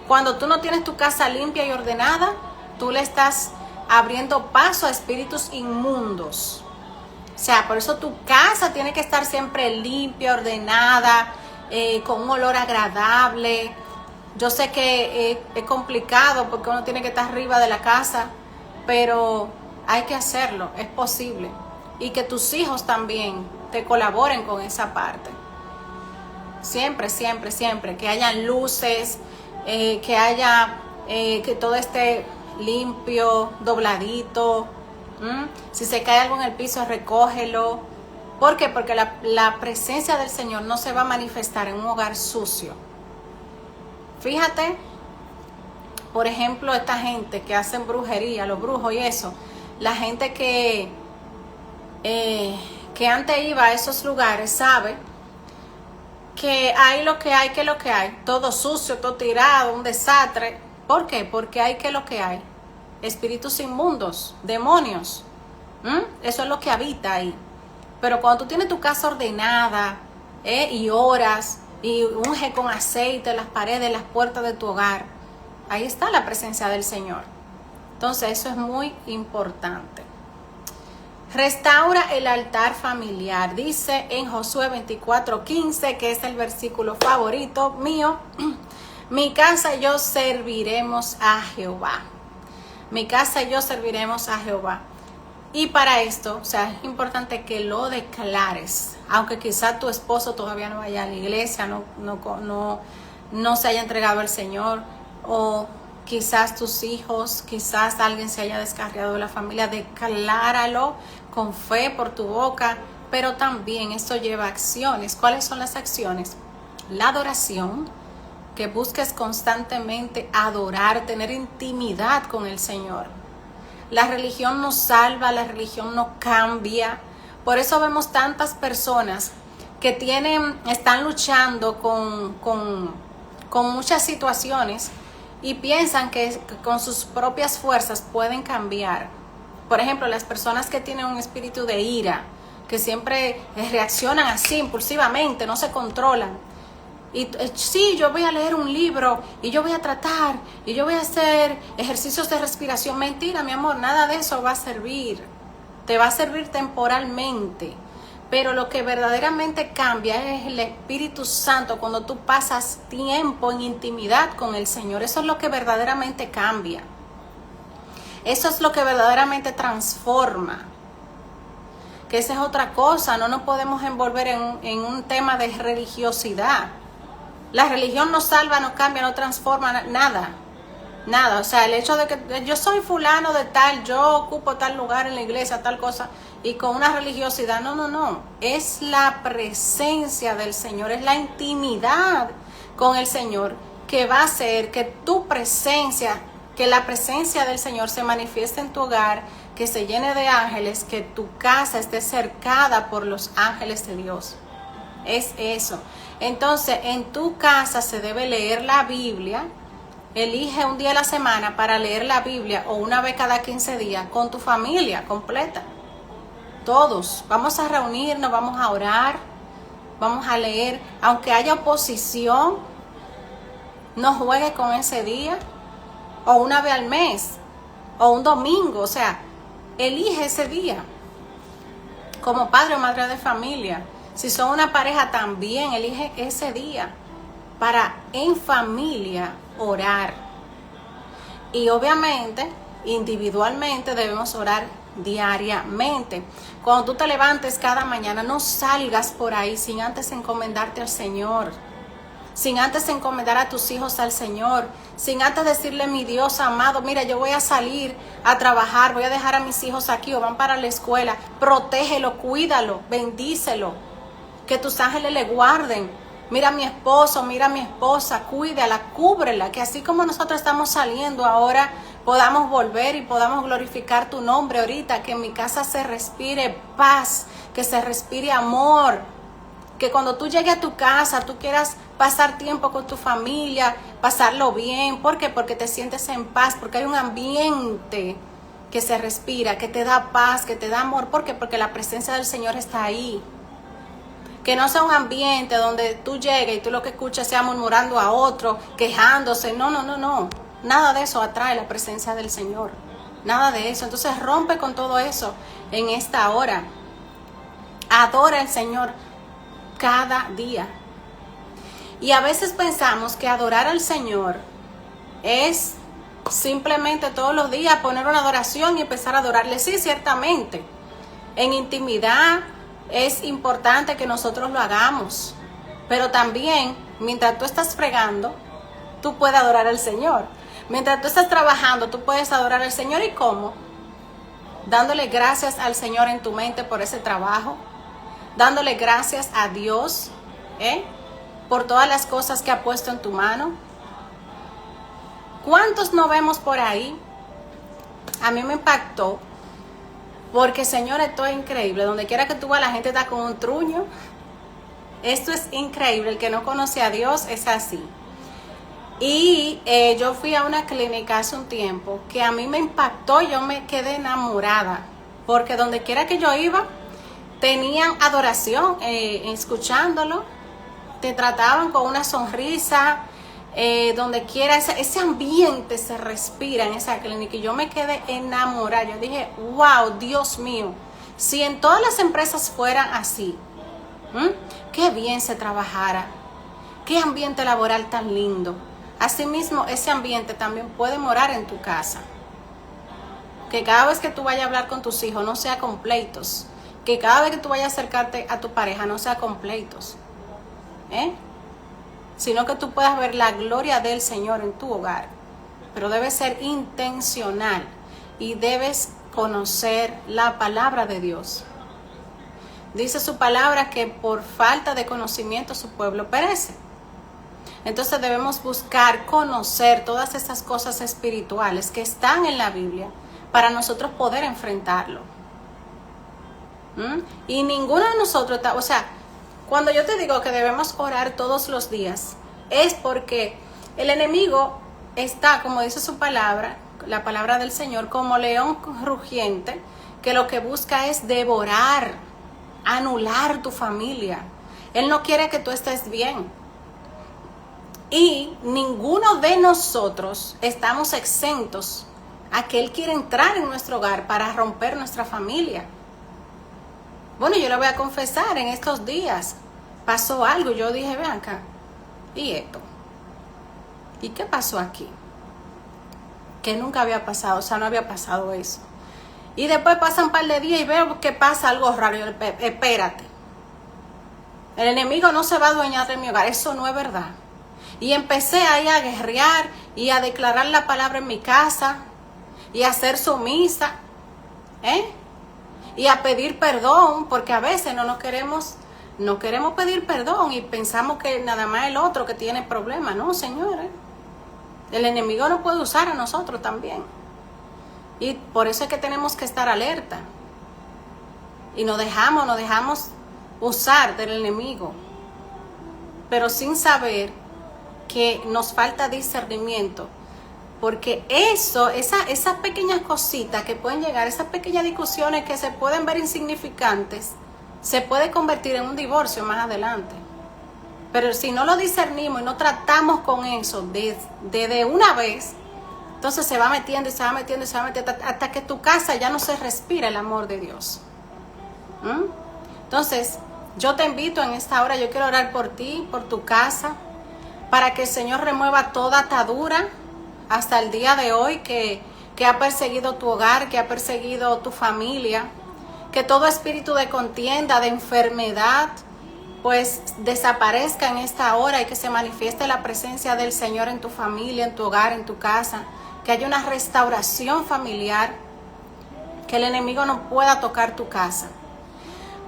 [SPEAKER 1] Cuando tú no tienes tu casa limpia y ordenada, tú le estás abriendo paso a espíritus inmundos. O sea, por eso tu casa tiene que estar siempre limpia, ordenada, con un olor agradable. Yo sé que es complicado porque uno tiene que estar arriba de la casa, pero hay que hacerlo, es posible. Y que tus hijos también te colaboren con esa parte. Siempre, siempre, siempre. Que hayan luces, que haya, que todo esté limpio, dobladito. Si se cae algo en el piso, recógelo. ¿Por qué? Porque la presencia del Señor no se va a manifestar en un hogar sucio. Fíjate, por ejemplo, esta gente que hacen brujería, los brujos y eso, la gente que antes iba a esos lugares sabe que hay lo que hay, que lo que hay, todo sucio, todo tirado, un desastre. ¿Por qué? Porque hay que lo que hay, espíritus inmundos, demonios. Eso es lo que habita ahí. Pero cuando tú tienes tu casa ordenada y oras, y unge con aceite las paredes, las puertas de tu hogar, ahí está la presencia del Señor. Entonces eso es muy importante. Restaura el altar familiar. Dice en Josué 24:15, que es el versículo favorito mío: mi casa y yo serviremos a Jehová. Mi casa y yo serviremos a Jehová. Y para esto, o sea, es importante que lo declares, aunque quizás tu esposo todavía no vaya a la iglesia, no se haya entregado al Señor, o quizás tus hijos, quizás alguien se haya descarriado de la familia. Decláralo con fe por tu boca, pero también esto lleva acciones. ¿Cuáles son las acciones? La adoración, que busques constantemente adorar, tener intimidad con el Señor. La religión no salva, la religión no cambia. Por eso vemos tantas personas que están luchando con muchas situaciones y piensan que con sus propias fuerzas pueden cambiar. Por ejemplo, las personas que tienen un espíritu de ira, que siempre reaccionan así impulsivamente, no se controlan. Y sí, yo voy a leer un libro y yo voy a tratar y yo voy a hacer ejercicios de respiración. Mentira, mi amor, nada de eso va a servir. Te va a servir temporalmente. Pero lo que verdaderamente cambia es el Espíritu Santo cuando tú pasas tiempo en intimidad con el Señor. Eso es lo que verdaderamente cambia. Eso es lo que verdaderamente transforma. Que esa es otra cosa. No nos podemos envolver en un tema de religiosidad. La religión no salva, no cambia, no transforma nada. Nada. O sea, el hecho de que yo soy fulano de tal, yo ocupo tal lugar en la iglesia, tal cosa, y con una religiosidad, no. Es la presencia del Señor, es la intimidad con el Señor que va a hacer que tu presencia, que la presencia del Señor se manifieste en tu hogar, que se llene de ángeles, que tu casa esté cercada por los ángeles de Dios. Es eso. Entonces, en tu casa se debe leer la Biblia. Elige un día a la semana para leer la Biblia, o una vez cada 15 días con tu familia completa. Todos. Vamos a reunirnos, vamos a orar, vamos a leer. Aunque haya oposición, no juegues con ese día, o una vez al mes, o un domingo. O sea, elige ese día. Como padre o madre de familia. Si son una pareja, también elige ese día. para en familia orar. Y obviamente, individualmente debemos orar diariamente. Cuando tú te levantes cada mañana, no salgas por ahí sin antes encomendarte al Señor, sin antes encomendar a tus hijos al Señor, sin antes decirle: mi Dios amado, mira, yo voy a salir a trabajar, voy a dejar a mis hijos aquí o van para la escuela. Protégelo, cuídalo, bendícelo, que tus ángeles le guarden. Mira a mi esposo, mira a mi esposa, cuídala, cúbrela, que así como nosotros estamos saliendo ahora, podamos volver y podamos glorificar tu nombre ahorita, que en mi casa se respire paz, que se respire amor, que cuando tú llegues a tu casa, tú quieras pasar tiempo con tu familia, pasarlo bien. ¿Por qué? Porque te sientes en paz, porque hay un ambiente que se respira, que te da paz, que te da amor. ¿Por qué? Porque la presencia del Señor está ahí. Que no sea un ambiente donde tú llegues y tú lo que escuchas sea murmurando a otro, quejándose. No. Nada de eso atrae la presencia del Señor. Nada de eso. Entonces rompe con todo eso en esta hora. Adora al Señor cada día. Y a veces pensamos que adorar al Señor es simplemente todos los días poner una adoración y empezar a adorarle. Sí, ciertamente. En intimidad es importante que nosotros lo hagamos. Pero también, mientras tú estás fregando, tú puedes adorar al Señor. Mientras tú estás trabajando, tú puedes adorar al Señor. ¿Y cómo? Dándole gracias al Señor en tu mente por ese trabajo. Dándole gracias a Dios, por todas las cosas que ha puesto en tu mano. ¿Cuántos no vemos por ahí? A mí me impactó, porque Señor, esto es increíble. Donde quiera que tú vas, la gente está con un truño. Esto es increíble. El que no conoce a Dios es así. Y yo fui a una clínica hace un tiempo que a mí me impactó. Yo me quedé enamorada, porque donde quiera que yo iba, tenían adoración, escuchándolo. Te trataban con una sonrisa, donde quiera. Ese ambiente se respira en esa clínica. Y yo me quedé enamorada. Yo dije: wow, Dios mío, si en todas las empresas fueran así, qué bien se trabajara, qué ambiente laboral tan lindo. Asimismo, ese ambiente también puede morar en tu casa. Que cada vez que tú vayas a hablar con tus hijos no sea con pleitos. Que cada vez que tú vayas a acercarte a tu pareja no sea con pleitos, sino que tú puedas ver la gloria del Señor en tu hogar. Pero debe ser intencional y debes conocer la palabra de Dios. Dice su palabra que por falta de conocimiento su pueblo perece. Entonces debemos buscar conocer todas esas cosas espirituales que están en la Biblia para nosotros poder enfrentarlo. Y ninguno de nosotros, o sea, cuando yo te digo que debemos orar todos los días, es porque el enemigo está, como dice su palabra, la palabra del Señor, como león rugiente, que lo que busca es devorar, anular tu familia. Él no quiere que tú estés bien. Y ninguno de nosotros estamos exentos a que Él quiere entrar en nuestro hogar para romper nuestra familia. Bueno, yo le voy a confesar, en estos días pasó algo. Yo dije: ven acá, ¿y esto? ¿Y qué pasó aquí? Que nunca había pasado, o sea, no había pasado eso. Y después pasan un par de días y veo que pasa algo raro. Yo, espérate, el enemigo no se va a adueñar de mi hogar, eso no es verdad. Y empecé ahí a guerrear y a declarar la palabra en mi casa y a ser sumisa, y a pedir perdón, porque a veces no queremos pedir perdón y pensamos que nada más el otro que tiene problemas. No, señores, el enemigo nos puede usar a nosotros también. Y por eso es que tenemos que estar alerta. Y nos dejamos usar del enemigo, pero sin saber que nos falta discernimiento. Porque esas pequeñas cositas que pueden llegar, esas pequeñas discusiones que se pueden ver insignificantes, se puede convertir en un divorcio más adelante. Pero si no lo discernimos y no tratamos con eso de una vez, entonces se va metiendo y se va metiendo y se va metiendo hasta que tu casa ya no se respira el amor de Dios. Entonces, yo te invito en esta hora, yo quiero orar por ti, por tu casa, para que el Señor remueva toda atadura hasta el día de hoy que ha perseguido tu hogar, que ha perseguido tu familia, que todo espíritu de contienda, de enfermedad, pues desaparezca en esta hora y que se manifieste la presencia del Señor en tu familia, en tu hogar, en tu casa, que haya una restauración familiar, que el enemigo no pueda tocar tu casa.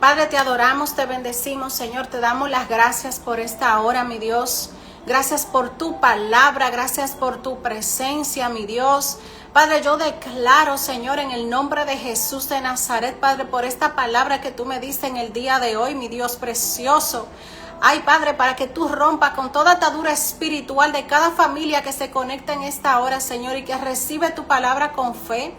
[SPEAKER 1] Padre, te adoramos, te bendecimos, Señor, te damos las gracias por esta hora, mi Dios. Gracias por tu palabra, gracias por tu presencia, mi Dios. Padre, yo declaro, Señor, en el nombre de Jesús de Nazaret, Padre, por esta palabra que tú me diste en el día de hoy, mi Dios precioso. Ay, Padre, para que tú rompas con toda atadura espiritual de cada familia que se conecta en esta hora, Señor, y que recibe tu palabra con fe.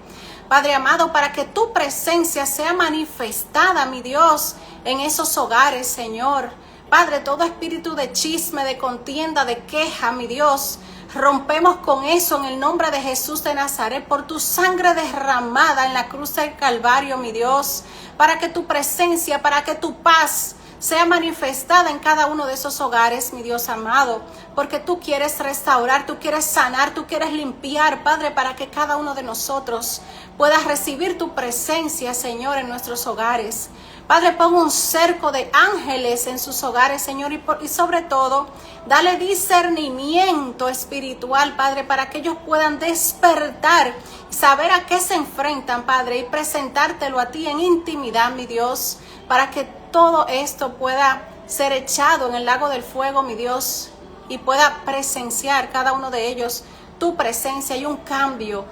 [SPEAKER 1] Padre amado, para que tu presencia sea manifestada, mi Dios, en esos hogares, Señor. Padre, todo espíritu de chisme, de contienda, de queja, mi Dios, rompemos con eso en el nombre de Jesús de Nazaret, por tu sangre derramada en la cruz del Calvario, mi Dios, para que tu presencia, para que tu paz sea manifestada en cada uno de esos hogares, mi Dios amado, porque tú quieres restaurar, tú quieres sanar, tú quieres limpiar, Padre, para que cada uno de nosotros pueda recibir tu presencia, Señor, en nuestros hogares. Padre, pon un cerco de ángeles en sus hogares, Señor, y sobre todo, dale discernimiento espiritual, Padre, para que ellos puedan despertar, saber a qué se enfrentan, Padre, y presentártelo a ti en intimidad, mi Dios, para que todo esto pueda ser echado en el lago del fuego, mi Dios, y pueda presenciar cada uno de ellos tu presencia y un cambio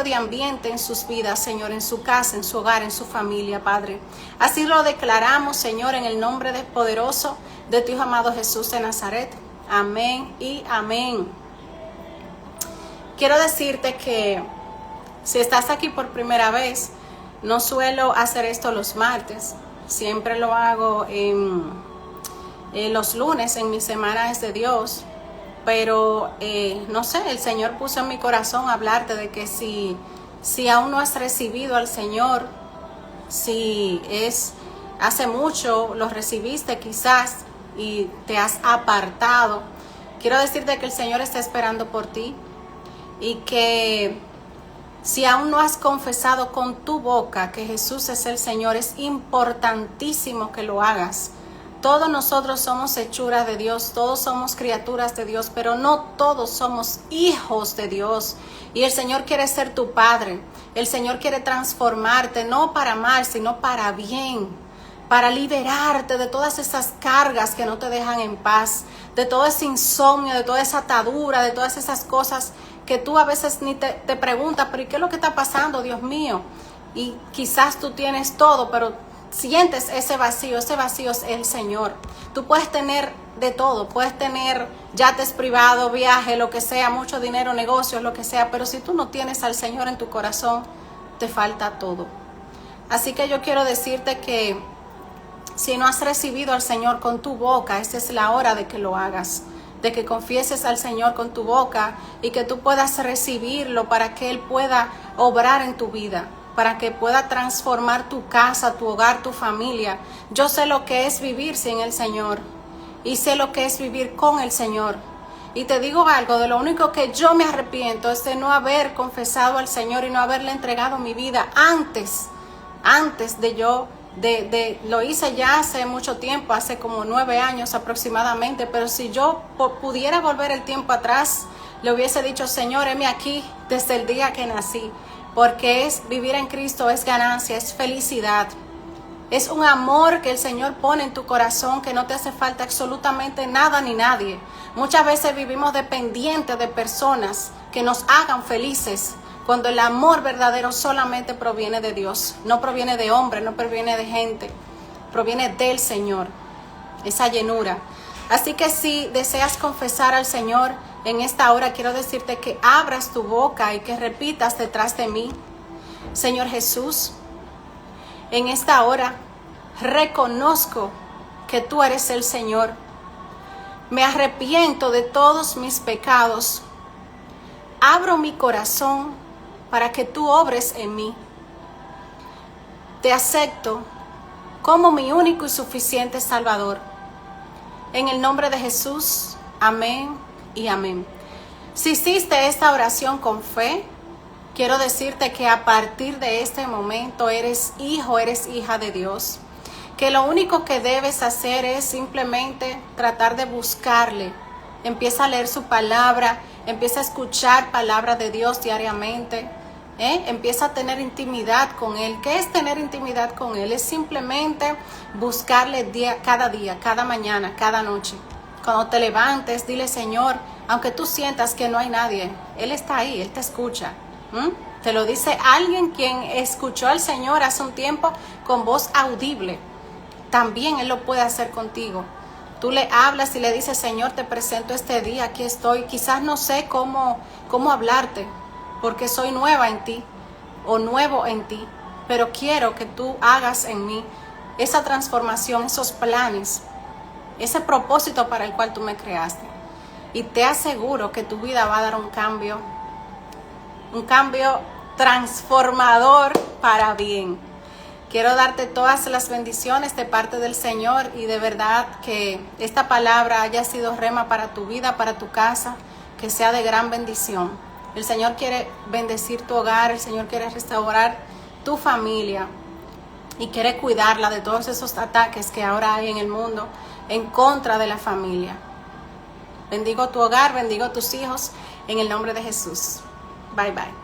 [SPEAKER 1] de ambiente en sus vidas, Señor, en su casa, en su hogar, en su familia, Padre. Así lo declaramos, Señor, en el nombre poderoso de tu Hijo amado Jesús de Nazaret. Amén y amén. Quiero decirte que si estás aquí por primera vez, no suelo hacer esto los martes. Siempre lo hago en los lunes, en mis semanas de Dios. Pero no sé, el Señor puso en mi corazón hablarte de que si aún no has recibido al Señor, si hace mucho lo recibiste quizás y te has apartado, quiero decirte que el Señor está esperando por ti y que si aún no has confesado con tu boca que Jesús es el Señor, es importantísimo que lo hagas. Todos nosotros somos hechuras de Dios, todos somos criaturas de Dios, pero no todos somos hijos de Dios. Y el Señor quiere ser tu Padre. El Señor quiere transformarte, no para mal, sino para bien, para liberarte de todas esas cargas que no te dejan en paz, de todo ese insomnio, de toda esa atadura, de todas esas cosas que tú a veces ni te preguntas, pero ¿y qué es lo que está pasando, Dios mío? Y quizás tú tienes todo, pero sientes ese vacío es el Señor. Tú puedes tener de todo, puedes tener yates privados, viajes, lo que sea, mucho dinero, negocios, lo que sea, pero si tú no tienes al Señor en tu corazón, te falta todo. Así que yo quiero decirte que si no has recibido al Señor con tu boca, esta es la hora de que lo hagas, de que confieses al Señor con tu boca y que tú puedas recibirlo para que Él pueda obrar en tu vida, para que pueda transformar tu casa, tu hogar, tu familia. Yo sé lo que es vivir sin el Señor y sé lo que es vivir con el Señor. Y te digo algo, de lo único que yo me arrepiento es de no haber confesado al Señor y no haberle entregado mi vida antes de lo hice ya hace mucho tiempo, hace como 9 años aproximadamente, pero si yo pudiera volver el tiempo atrás, le hubiese dicho, Señor, heme aquí desde el día que nací. Porque vivir en Cristo es ganancia, es felicidad. Es un amor que el Señor pone en tu corazón que no te hace falta absolutamente nada ni nadie. Muchas veces vivimos dependientes de personas que nos hagan felices, cuando el amor verdadero solamente proviene de Dios. No proviene de hombre, no proviene de gente, proviene del Señor, esa llenura. Así que si deseas confesar al Señor, en esta hora quiero decirte que abras tu boca y que repitas detrás de mí, Señor Jesús, en esta hora reconozco que tú eres el Señor. Me arrepiento de todos mis pecados. Abro mi corazón para que tú obres en mí. Te acepto como mi único y suficiente Salvador. En el nombre de Jesús, Amén y amén. Si hiciste esta oración con fe, quiero decirte que a partir de este momento eres hijo, eres hija de Dios. Que lo único que debes hacer es simplemente tratar de buscarle. Empieza a leer su palabra, empieza a escuchar palabra de Dios diariamente. Empieza a tener intimidad con Él. ¿Qué es tener intimidad con Él? Es simplemente buscarle cada día, cada mañana, cada noche. Cuando te levantes, dile: Señor, aunque tú sientas que no hay nadie, Él está ahí, Él te escucha. Te lo dice alguien quien escuchó al Señor hace un tiempo con voz audible. También Él lo puede hacer contigo. Tú le hablas y le dices: Señor, te presento este día, aquí estoy. Quizás no sé cómo hablarte, porque soy nueva en ti o nuevo en ti, pero quiero que tú hagas en mí esa transformación, esos planes, ese propósito para el cual tú me creaste. Y te aseguro que tu vida va a dar un cambio transformador para bien. Quiero darte todas las bendiciones de parte del Señor y de verdad que esta palabra haya sido rema para tu vida, para tu casa, que sea de gran bendición. El Señor quiere bendecir tu hogar, el Señor quiere restaurar tu familia y quiere cuidarla de todos esos ataques que ahora hay en el mundo en contra de la familia. Bendigo tu hogar, bendigo tus hijos en el nombre de Jesús. Bye bye.